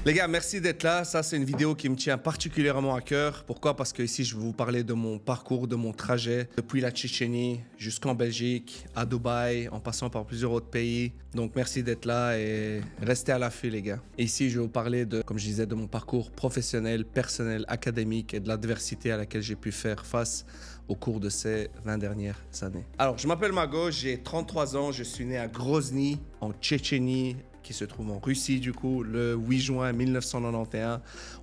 Les gars, merci d'être là. Ça, c'est une vidéo qui me tient particulièrement à cœur. Pourquoi? Parce que ici, je vais vous parler de mon parcours, de mon trajet depuis la Tchétchénie jusqu'en Belgique, à Dubaï, en passant par plusieurs autres pays. Donc, merci d'être là et restez à l'affût, les gars. Et ici, je vais vous parler de, comme je disais, de mon parcours professionnel, personnel, académique et de l'adversité à laquelle j'ai pu faire face au cours de ces 20 dernières années. Alors, je m'appelle Mago, j'ai 33 ans, je suis né à Grozny, en Tchétchénie, qui se trouve en Russie du coup, le 8 juin 1991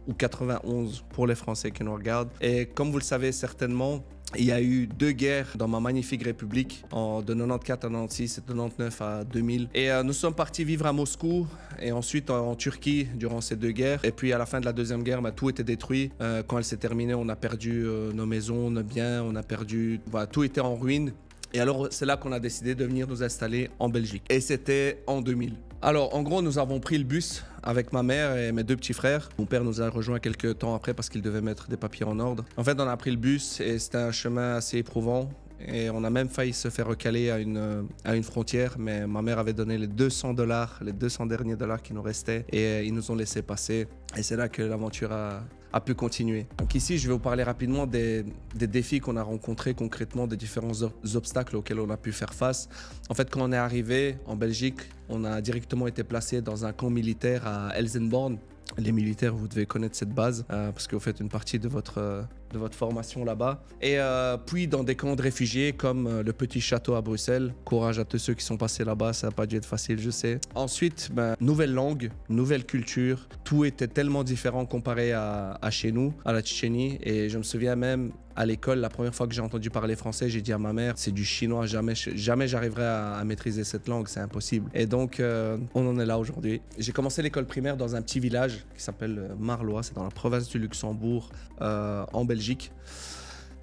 ou 91 pour les Français qui nous regardent. Et comme vous le savez certainement, il y a eu deux guerres dans ma magnifique république de 94 à 96 et de 99 à 2000. Et nous sommes partis vivre à Moscou et ensuite en Turquie durant ces deux guerres. Et puis à la fin de la deuxième guerre, tout était détruit. Quand elle s'est terminée, on a perdu nos maisons, nos biens, on a perdu... Voilà, tout était en ruine. Et alors, c'est là qu'on a décidé de venir nous installer en Belgique. Et c'était en 2000. Alors, en gros, nous avons pris le bus avec ma mère et mes deux petits frères. Mon père nous a rejoints quelques temps après parce qu'il devait mettre des papiers en ordre. En fait, on a pris le bus et c'était un chemin assez éprouvant. Et on a même failli se faire recaler à une frontière, mais ma mère avait donné les 200 $, les 200 derniers dollars qui nous restaient, et ils nous ont laissé passer. Et c'est là que l'aventure a pu continuer. Donc ici, je vais vous parler rapidement des défis qu'on a rencontrés concrètement, des différents obstacles auxquels on a pu faire face. En fait, quand on est arrivé en Belgique, on a directement été placé dans un camp militaire à Elsenborn. Les militaires, vous devez connaître cette base parce que vous faites une partie de votre formation là-bas. Et puis dans des camps de réfugiés comme le Petit Château à Bruxelles. Courage à tous ceux qui sont passés là-bas, ça n'a pas dû être facile, je sais. Ensuite, nouvelle langue, nouvelle culture. Tout était tellement différent comparé à chez nous, à la Tchétchénie. Et je me souviens même à l'école, la première fois que j'ai entendu parler français, j'ai dit à ma mère, c'est du chinois, jamais j'arriverai à maîtriser cette langue, c'est impossible. Et donc, on en est là aujourd'hui. J'ai commencé l'école primaire dans un petit village qui s'appelle Marlois, c'est dans la province du Luxembourg, en Belgique.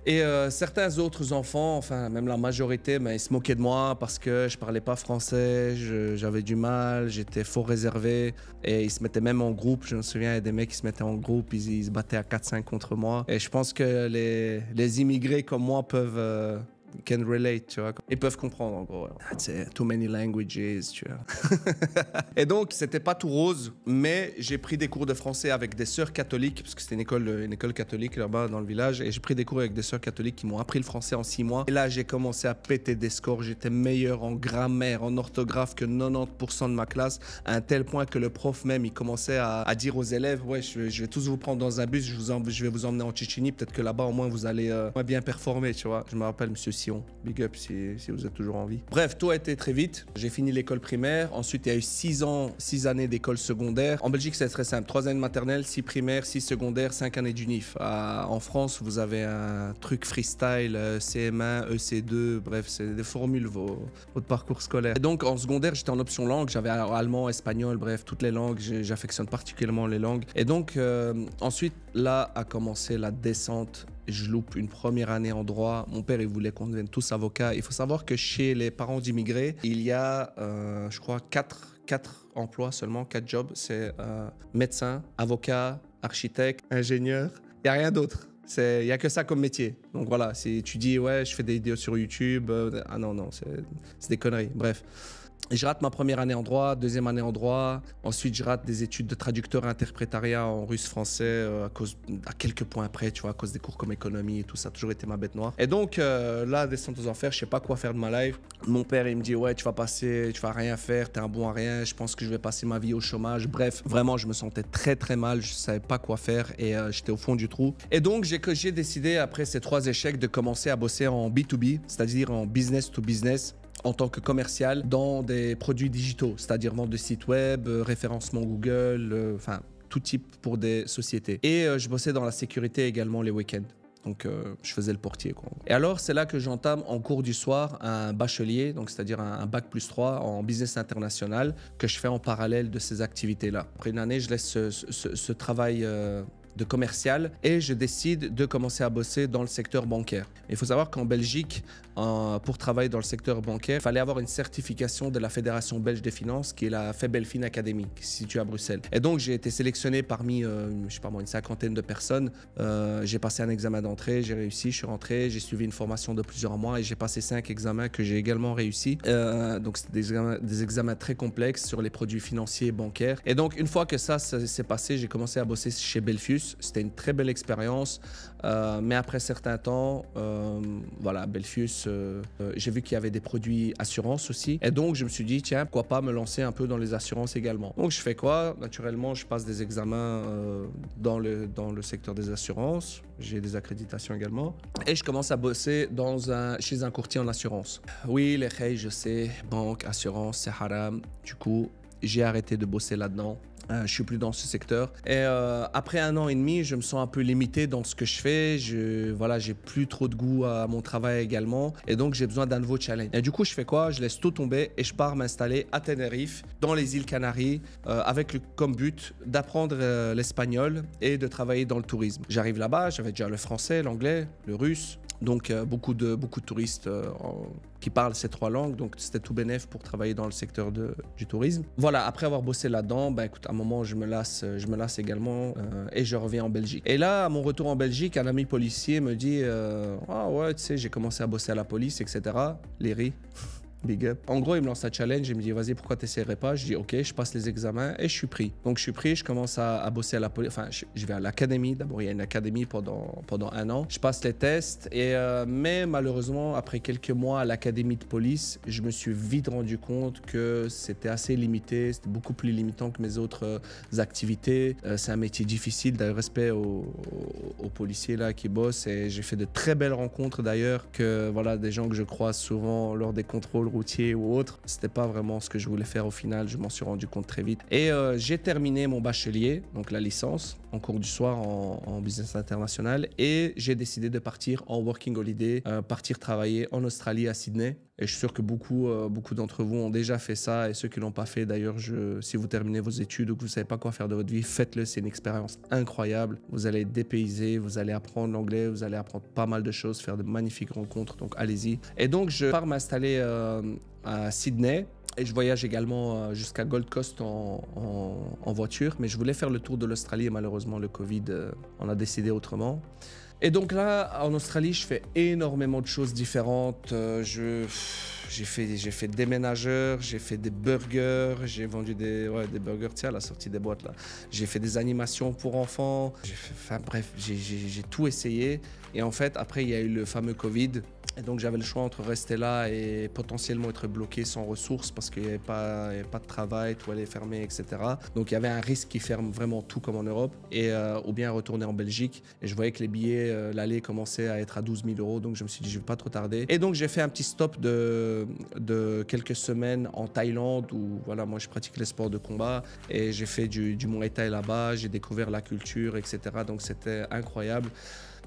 Et certains autres enfants, enfin même la majorité, ils se moquaient de moi parce que je parlais pas français, j'avais du mal, j'étais fort réservé et ils se mettaient même en groupe. Je me souviens, il y a des mecs qui se mettaient en groupe, ils se battaient à 4-5 contre moi. Et je pense que les immigrés comme moi peuvent... can relate, tu vois. Ils peuvent comprendre, en gros. C'est too many languages, tu vois. Et donc, c'était pas tout rose, mais j'ai pris des cours de français avec des sœurs catholiques, parce que c'était une école catholique là-bas dans le village, et j'ai pris des cours avec des sœurs catholiques qui m'ont appris le français en 6 mois. Et là, j'ai commencé à péter des scores. J'étais meilleur en grammaire, en orthographe que 90% de ma classe, à un tel point que le prof même, il commençait à dire aux élèves, ouais, je vais tous vous prendre dans un bus, je vais vous emmener en Tchétchénie, peut-être que là-bas, au moins, vous allez bien performer, tu vois. Je me rappelle, monsieur Big up si vous êtes toujours en vie. Bref, tout a été très vite. J'ai fini l'école primaire. Ensuite, il y a eu 6 années d'école secondaire. En Belgique, c'est très simple. 3 années de maternelle, 6 primaires, 6 secondaires, 5 années d'unif. En France, vous avez un truc freestyle, CM1, EC2, bref, c'est des formules, votre parcours scolaire. Et donc, en secondaire, j'étais en option langue. J'avais allemand, espagnol, bref, toutes les langues. J'affectionne particulièrement les langues. Et donc, ensuite, là a commencé la descente. Je loupe une première année en droit. Mon père, il voulait qu'on devienne tous avocats. Il faut savoir que chez les parents d'immigrés, il y a, je crois, 4 emplois seulement, 4 jobs. C'est médecin, avocat, architecte, ingénieur. Il n'y a rien d'autre. Il n'y a que ça comme métier. Donc voilà, si tu dis, ouais, je fais des vidéos sur YouTube. Ah non, c'est des conneries. Bref. Et je rate ma première année en droit, deuxième année en droit. Ensuite, je rate des études de traducteur et interprétariat en russe-français à quelques points près, tu vois, à cause des cours comme économie et tout ça. A toujours été ma bête noire. Et donc, là, descente aux enfers, je sais pas quoi faire de ma life. Mon père, il me dit, ouais, tu vas rien faire, t'es un bon à rien. Je pense que je vais passer ma vie au chômage. Bref, vraiment, je me sentais très, très mal. Je savais pas quoi faire et j'étais au fond du trou. Et donc, j'ai décidé, après ces 3 échecs, de commencer à bosser en B2B, c'est-à-dire en business to business, en tant que commercial dans des produits digitaux, c'est-à-dire vente de sites web, référencement Google, enfin tout type pour des sociétés. Et je bossais dans la sécurité également les week-ends. Donc, je faisais le portier, quoi. Et alors, c'est là que j'entame en cours du soir un bachelier, donc c'est-à-dire un bac +3 en business international que je fais en parallèle de ces activités-là. Après une année, je laisse ce travail de commercial et je décide de commencer à bosser dans le secteur bancaire. Il faut savoir qu'en Belgique, pour travailler dans le secteur bancaire, il fallait avoir une certification de la Fédération belge des finances qui est la FEBELFIN Academy, qui se situe à Bruxelles. Et donc j'ai été sélectionné parmi, je sais pas moi, une cinquantaine de personnes. J'ai passé un examen d'entrée, j'ai réussi, je suis rentré, j'ai suivi une formation de plusieurs mois et j'ai passé 5 examens que j'ai également réussi. Donc c'était des examens très complexes sur les produits financiers et bancaires. Et donc une fois que ça s'est passé, j'ai commencé à bosser chez Belfius. C'était une très belle expérience. Mais après certains temps, voilà, Belfius, j'ai vu qu'il y avait des produits assurances aussi. Et donc, je me suis dit, tiens, pourquoi pas me lancer un peu dans les assurances également. Donc, je fais quoi? Naturellement, je passe des examens dans le secteur des assurances. J'ai des accréditations également. Et je commence à bosser chez un courtier en assurance. Oui, les khays, je sais, banque, assurance, c'est haram. Du coup, j'ai arrêté de bosser là-dedans. Je suis plus dans ce secteur. Et après 1 an et demi, je me sens un peu limité dans ce que je fais. Voilà, j'ai plus trop de goût à mon travail également. Et donc, j'ai besoin d'un nouveau challenge. Et du coup, je fais quoi? Je laisse tout tomber et je pars m'installer à Tenerife, dans les îles Canaries, avec comme but d'apprendre l'espagnol et de travailler dans le tourisme. J'arrive là-bas, j'avais déjà le français, l'anglais, le russe. Donc, beaucoup de touristes qui parlent ces 3 langues. Donc, c'était tout bénef pour travailler dans le secteur du tourisme. Voilà, après avoir bossé là-dedans, ben, écoute, à un moment, je me lasse également et je reviens en Belgique. Et là, à mon retour en Belgique, un ami policier me dit « Ah ouais, tu sais, j'ai commencé à bosser à la police, etc. » Léry. Big up. En gros, il me lance un challenge, il me dit vas-y, pourquoi t'essaierais pas? Je dis ok, je passe les examens et je suis pris. Donc je suis pris, je commence à bosser à la police. Enfin, je vais à l'académie. D'abord, il y a une académie pendant 1 an. Je passe les tests mais malheureusement, après quelques mois à l'académie de police, je me suis vite rendu compte que c'était assez limité, c'était beaucoup plus limitant que mes autres activités. C'est un métier difficile, d'ailleurs respect aux policiers là qui bossent et j'ai fait de très belles rencontres d'ailleurs que voilà, des gens que je croise souvent lors des contrôles routier ou autre. C'était pas vraiment ce que je voulais faire au final, je m'en suis rendu compte très vite. Et j'ai terminé mon bachelier, donc la licence, en cours du soir en business international et j'ai décidé de partir en working holiday, partir travailler en Australie à Sydney. Et je suis sûr que beaucoup d'entre vous ont déjà fait ça et ceux qui l'ont pas fait d'ailleurs, si vous terminez vos études ou que vous savez pas quoi faire de votre vie, faites-le, c'est une expérience incroyable. Vous allez être dépaysé, vous allez apprendre l'anglais, vous allez apprendre pas mal de choses, faire de magnifiques rencontres, donc allez-y. Et donc je pars m'installer à Sydney. Et je voyage également jusqu'à Gold Coast en voiture. Mais je voulais faire le tour de l'Australie et malheureusement le Covid, on a décidé autrement. Et donc là, en Australie, je fais énormément de choses différentes. J'ai fait déménageur, j'ai fait des burgers, j'ai vendu des burgers, tiens, à la sortie des boîtes là. J'ai fait des animations pour enfants. Enfin bref, j'ai tout essayé. Et en fait, après, il y a eu le fameux Covid. Et donc, j'avais le choix entre rester là et potentiellement être bloqué sans ressources parce qu'il n'y avait pas de travail, tout allait fermer, etc. Donc, il y avait un risque qui ferme vraiment tout comme en Europe ou bien retourner en Belgique. Et je voyais que les billets, l'aller commençait à être à 12 000 €. Donc, je me suis dit, je ne vais pas trop tarder. Et donc, j'ai fait un petit stop de quelques semaines en Thaïlande où, voilà, moi, je pratique les sports de combat et j'ai fait du Muay Thai là-bas. J'ai découvert la culture, etc. Donc, c'était incroyable.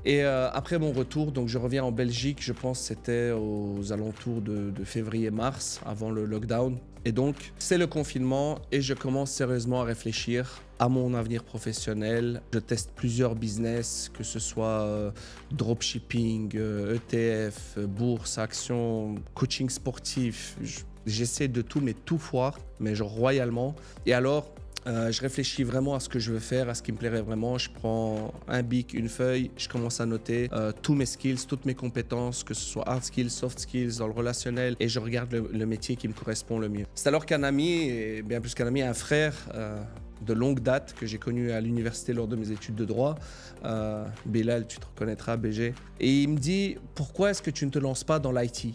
Et après mon retour, donc je reviens en Belgique, je pense que c'était aux alentours de février-mars, avant le lockdown. Et donc, c'est le confinement et je commence sérieusement à réfléchir à mon avenir professionnel. Je teste plusieurs business, que ce soit dropshipping, ETF, bourse, actions, coaching sportif. J'essaie de tout, mais tout foire, mais genre royalement. Et alors, je réfléchis vraiment à ce que je veux faire, à ce qui me plairait vraiment. Je prends un bic, une feuille, je commence à noter tous mes skills, toutes mes compétences, que ce soit hard skills, soft skills, dans le relationnel, et je regarde le métier qui me correspond le mieux. C'est alors qu'un ami, et bien plus qu'un ami, un frère de longue date que j'ai connu à l'université lors de mes études de droit, Bilal, tu te reconnaîtras, BG, et il me dit « Pourquoi est-ce que tu ne te lances pas dans l'IT ?»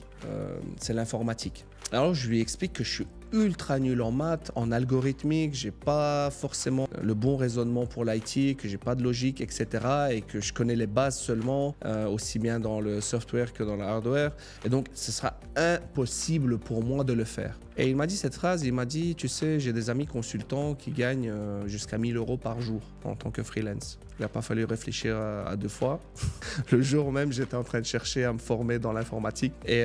C'est l'informatique. Alors je lui explique que je suis ultra nul en maths, en algorithmique, j'ai pas forcément le bon raisonnement pour l'IT, que j'ai pas de logique, etc. et que je connais les bases seulement, aussi bien dans le software que dans le hardware. Et donc, ce sera impossible pour moi de le faire. Et il m'a dit cette phrase, il m'a dit, tu sais, j'ai des amis consultants qui gagnent jusqu'à 1 000 € par jour en tant que freelance. Il n'a pas fallu réfléchir à deux fois. Le jour même, j'étais en train de chercher à me former dans l'informatique. Et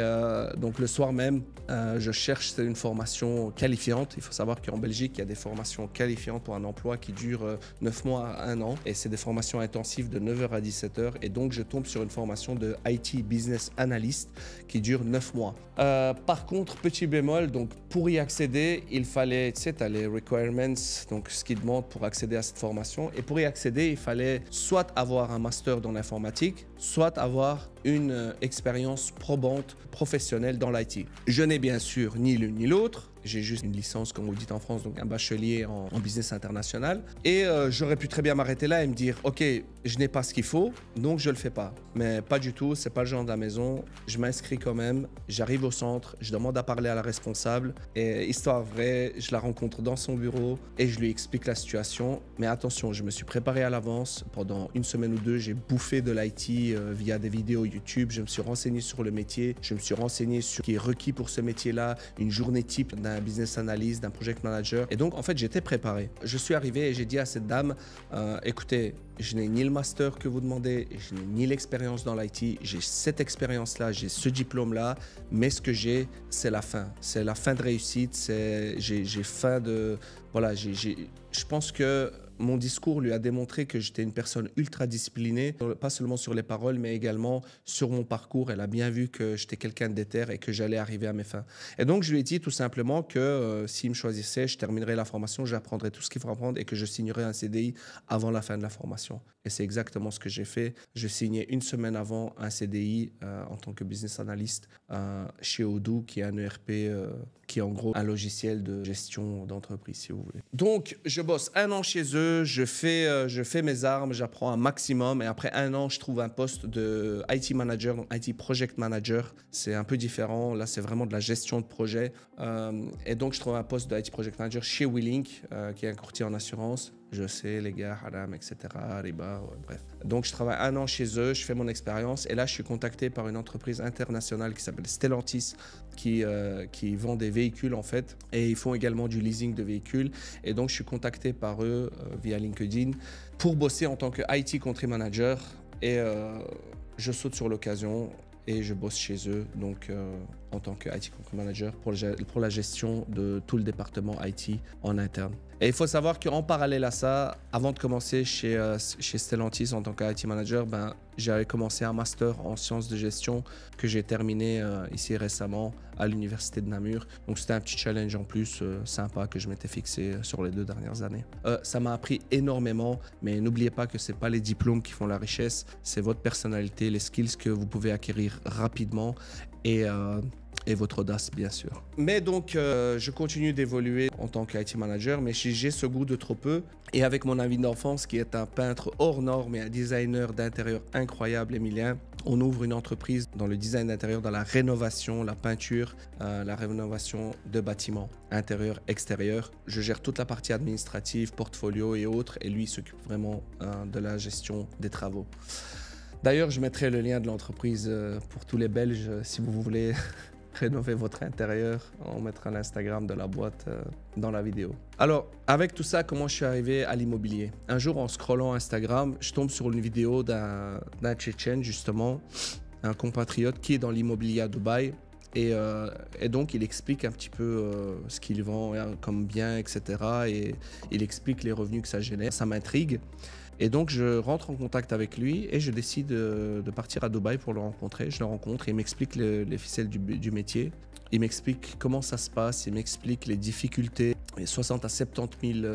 donc le soir même, je cherche une formation qualifiante. Il faut savoir qu'en Belgique, il y a des formations qualifiantes pour un emploi qui dure 9 mois à 1 an. Et c'est des formations intensives de 9h à 17h. Et donc, je tombe sur une formation de IT Business Analyst qui dure 9 mois. Par contre, petit bémol, donc pour y accéder, il fallait, tu sais, tu as les requirements, donc ce qu'ils demandent pour accéder à cette formation. Et pour y accéder, il fallait soit avoir un master dans l'informatique, soit avoir une expérience probante professionnelle dans l'IT. Je n'ai bien sûr ni l'une ni l'autre. J'ai juste une licence, comme vous le dites en France, donc un bachelier en business international. Et j'aurais pu très bien m'arrêter là et me dire, OK, je n'ai pas ce qu'il faut, donc je ne le fais pas. Mais pas du tout, c'est pas le genre de la maison. Je m'inscris quand même, j'arrive au centre, je demande à parler à la responsable. Et histoire vraie, je la rencontre dans son bureau et je lui explique la situation. Mais attention, je me suis préparé à l'avance. Pendant une semaine ou deux, j'ai bouffé de l'IT via des vidéos YouTube. Je me suis renseigné sur le métier, je me suis renseigné sur ce qui est requis pour ce métier-là, une journée type d'un business analyst, d'un project manager. Et donc, en fait, j'étais préparé. Je suis arrivé et j'ai dit à cette dame, écoutez, je n'ai ni le master que vous demandez, je n'ai ni l'expérience dans l'IT, j'ai cette expérience-là, j'ai ce diplôme-là, mais ce que j'ai, c'est la fin. C'est la fin de réussite, j'ai faim de... Voilà, je pense que mon discours lui a démontré que j'étais une personne ultra disciplinée, pas seulement sur les paroles, mais également sur mon parcours. Elle a bien vu que j'étais quelqu'un de déter et que j'allais arriver à mes fins. Et donc, je lui ai dit tout simplement que s'il me choisissait, je terminerais la formation, j'apprendrais tout ce qu'il faut apprendre et que je signerais un CDI avant la fin de la formation. Et c'est exactement ce que j'ai fait. Je signais une semaine avant un CDI en tant que business analyst chez Odoo, qui est un ERP, qui est en gros un logiciel de gestion d'entreprise, si vous voulez. Donc, je bosse 1 an chez eux, je fais mes armes, j'apprends un maximum et après 1 an, je trouve un poste de IT manager, donc IT project manager. C'est un peu différent. Là, c'est vraiment de la gestion de projet. Et donc, je trouve un poste de IT project manager chez WeLink, qui est un courtier en assurance. Je sais, les gars, haram, etc., riba, ouais, bref. Donc, je travaille 1 an chez eux, je fais mon expérience et là, je suis contacté par une entreprise internationale qui s'appelle Stellantis, qui vend des véhicules en fait et ils font également du leasing de véhicules. Et donc, je suis contacté par eux via LinkedIn pour bosser en tant que IT Country Manager et je saute sur l'occasion et je bosse chez eux donc en tant que IT Country Manager pour la gestion de tout le département IT en interne. Et il faut savoir qu'en parallèle à ça, avant de commencer chez Stellantis en tant que IT Manager, j'avais commencé un master en sciences de gestion que j'ai terminé ici récemment à l'université de Namur. Donc c'était un petit challenge en plus sympa que je m'étais fixé sur les 2 dernières années. Ça m'a appris énormément, mais n'oubliez pas que ce n'est pas les diplômes qui font la richesse, c'est votre personnalité, les skills que vous pouvez acquérir rapidement et votre audace, bien sûr. Mais donc, je continue d'évoluer en tant qu'IT manager, mais j'ai ce goût de trop peu. Et avec mon ami d'enfance, qui est un peintre hors norme et un designer d'intérieur incroyable, Emilien, on ouvre une entreprise dans le design d'intérieur, dans la rénovation, la peinture, la rénovation de bâtiments, intérieur, extérieur. Je gère toute la partie administrative, portfolio et autres, et lui il s'occupe vraiment de la gestion des travaux. D'ailleurs, je mettrai le lien de l'entreprise pour tous les Belges, si vous voulez rénover votre intérieur. On mettra l'Instagram de la boîte dans la vidéo. Alors, avec tout ça, comment je suis arrivé à l'immobilier? Un jour, en scrollant Instagram, je tombe sur une vidéo d'un Tchétchène, justement, un compatriote qui est dans l'immobilier à Dubaï. Et donc, il explique un petit peu ce qu'il vend comme bien, etc. Et il explique les revenus que ça génère. Ça m'intrigue. Et donc, je rentre en contact avec lui et je décide de partir à Dubaï pour le rencontrer. Je le rencontre et il m'explique les ficelles du métier. Il m'explique comment ça se passe, il m'explique les difficultés. Il y a 60 à 70 000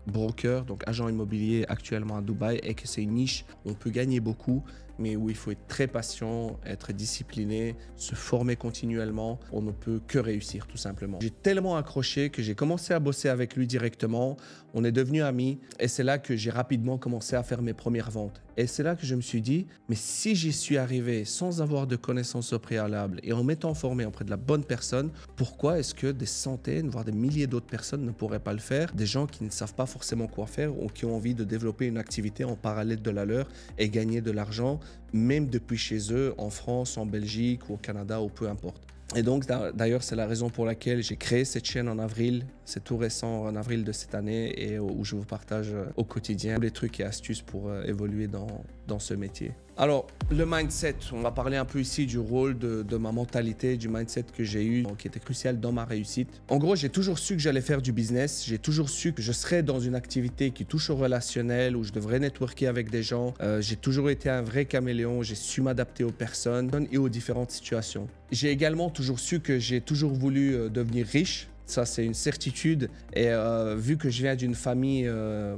brokers, donc agents immobiliers actuellement à Dubaï, et que c'est une niche où on peut gagner beaucoup, mais où il faut être très patient, être discipliné, se former continuellement. On ne peut que réussir, tout simplement. J'ai tellement accroché que j'ai commencé à bosser avec lui directement. On est devenus amis et c'est là que j'ai rapidement commencé à faire mes premières ventes. Et c'est là que je me suis dit, mais si j'y suis arrivé sans avoir de connaissances au préalable et en m'étant formé auprès de la bonne personne, pourquoi est-ce que des centaines, voire des milliers d'autres personnes ne pourraient pas le faire? Des gens qui ne savent pas forcément quoi faire ou qui ont envie de développer une activité en parallèle de la leur et gagner de l'argent, même depuis chez eux, en France, en Belgique ou au Canada ou peu importe. Et donc, d'ailleurs, c'est la raison pour laquelle j'ai créé cette chaîne en avril. C'est tout récent, en avril de cette année, et où je vous partage au quotidien tous les trucs et astuces pour évoluer dans ce métier. Alors, le mindset, on va parler un peu ici du rôle de ma mentalité, du mindset que j'ai eu, qui était crucial dans ma réussite. En gros, j'ai toujours su que j'allais faire du business. J'ai toujours su que je serais dans une activité qui touche au relationnel, où je devrais networker avec des gens. J'ai toujours été un vrai caméléon. J'ai su m'adapter aux personnes et aux différentes situations. J'ai également toujours su que j'ai toujours voulu devenir riche. Ça, c'est une certitude. Et vu que je viens d'une famille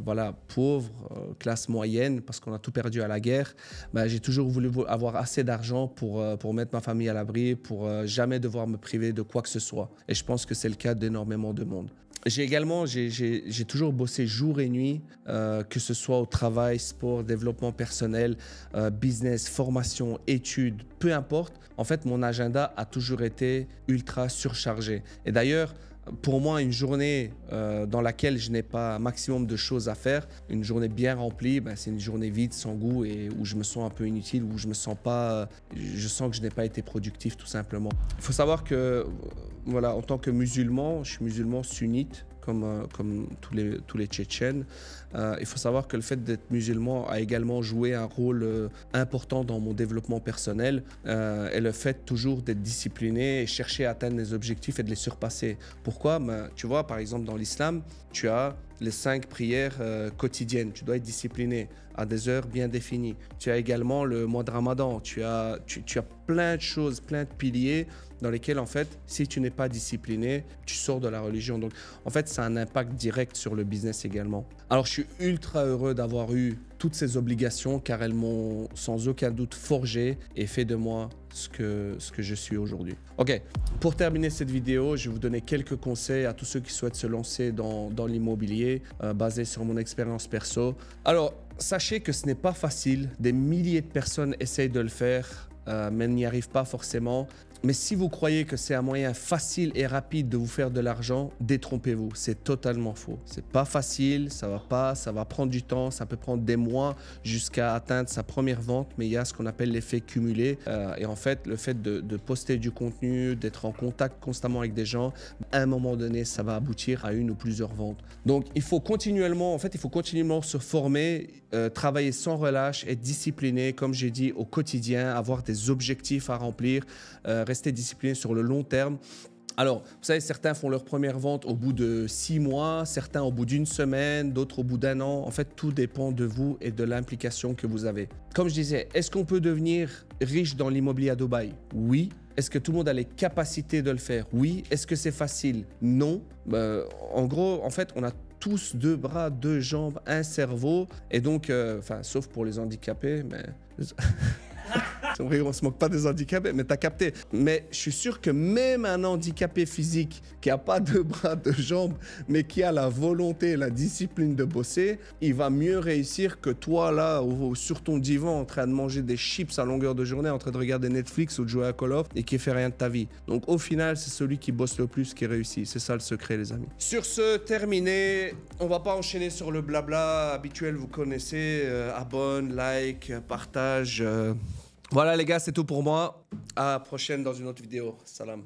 voilà, pauvre, classe moyenne, parce qu'on a tout perdu à la guerre, bah, j'ai toujours voulu avoir assez d'argent pour mettre ma famille à l'abri, pour jamais devoir me priver de quoi que ce soit. Et je pense que c'est le cas d'énormément de monde. J'ai toujours bossé jour et nuit, que ce soit au travail, sport, développement personnel, business, formation, études, peu importe. En fait, mon agenda a toujours été ultra surchargé. Et d'ailleurs, pour moi, une journée dans laquelle je n'ai pas un maximum de choses à faire, une journée bien remplie, ben, c'est une journée vide, sans goût et où je me sens un peu inutile, où je sens que je n'ai pas été productif tout simplement. Il faut savoir que, voilà, en tant que musulman, je suis musulman sunnite, comme tous les Tchétchènes. Il faut savoir que le fait d'être musulman a également joué un rôle important dans mon développement personnel et le fait toujours d'être discipliné et chercher à atteindre des objectifs et de les surpasser. Pourquoi? Tu vois, par exemple, dans l'islam, tu as les 5 prières quotidiennes. Tu dois être discipliné à des heures bien définies. Tu as également le mois de Ramadan. Tu as plein de choses, plein de piliers dans lesquels, en fait, si tu n'es pas discipliné, tu sors de la religion. Donc, en fait, ça a un impact direct sur le business également. Alors, je suis ultra heureux d'avoir eu toutes ces obligations car elles m'ont sans aucun doute forgé et fait de moi ce que je suis aujourd'hui. Ok, pour terminer cette vidéo, je vais vous donner quelques conseils à tous ceux qui souhaitent se lancer dans l'immobilier basés sur mon expérience perso. Alors, sachez que ce n'est pas facile. Des milliers de personnes essayent de le faire, mais n'y arrivent pas forcément. Mais si vous croyez que c'est un moyen facile et rapide de vous faire de l'argent, détrompez-vous. C'est totalement faux. C'est pas facile, ça va prendre du temps, ça peut prendre des mois jusqu'à atteindre sa première vente, mais il y a ce qu'on appelle l'effet cumulé. Et en fait, le fait de poster du contenu, d'être en contact constamment avec des gens, à un moment donné, ça va aboutir à une ou plusieurs ventes. Donc, il faut continuellement se former, travailler sans relâche, être discipliné, comme j'ai dit, au quotidien, avoir des objectifs à remplir, rester discipliné sur le long terme. Alors, vous savez, certains font leur première vente au bout de 6 mois, certains au bout d'une semaine, d'autres au bout d'un an. En fait, tout dépend de vous et de l'implication que vous avez. Comme je disais, est-ce qu'on peut devenir riche dans l'immobilier à Dubaï? Oui. Est-ce que tout le monde a les capacités de le faire? Oui. Est-ce que c'est facile? Non. En gros, en fait, on a tous 2 bras, 2 jambes, un cerveau. Et donc, sauf pour les handicapés, mais... On se moque pas des handicapés, mais t'as capté. Mais je suis sûr que même un handicapé physique qui a pas 2 bras, 2 jambes, mais qui a la volonté et la discipline de bosser, il va mieux réussir que toi là, sur ton divan, en train de manger des chips à longueur de journée, en train de regarder Netflix ou de jouer à Call of et qui fait rien de ta vie. Donc au final, c'est celui qui bosse le plus qui réussit. C'est ça le secret, les amis. Sur ce, terminé. On va pas enchaîner sur le blabla habituel, vous connaissez. Abonne, like, partage. Voilà les gars, c'est tout pour moi. À la prochaine dans une autre vidéo. Salam.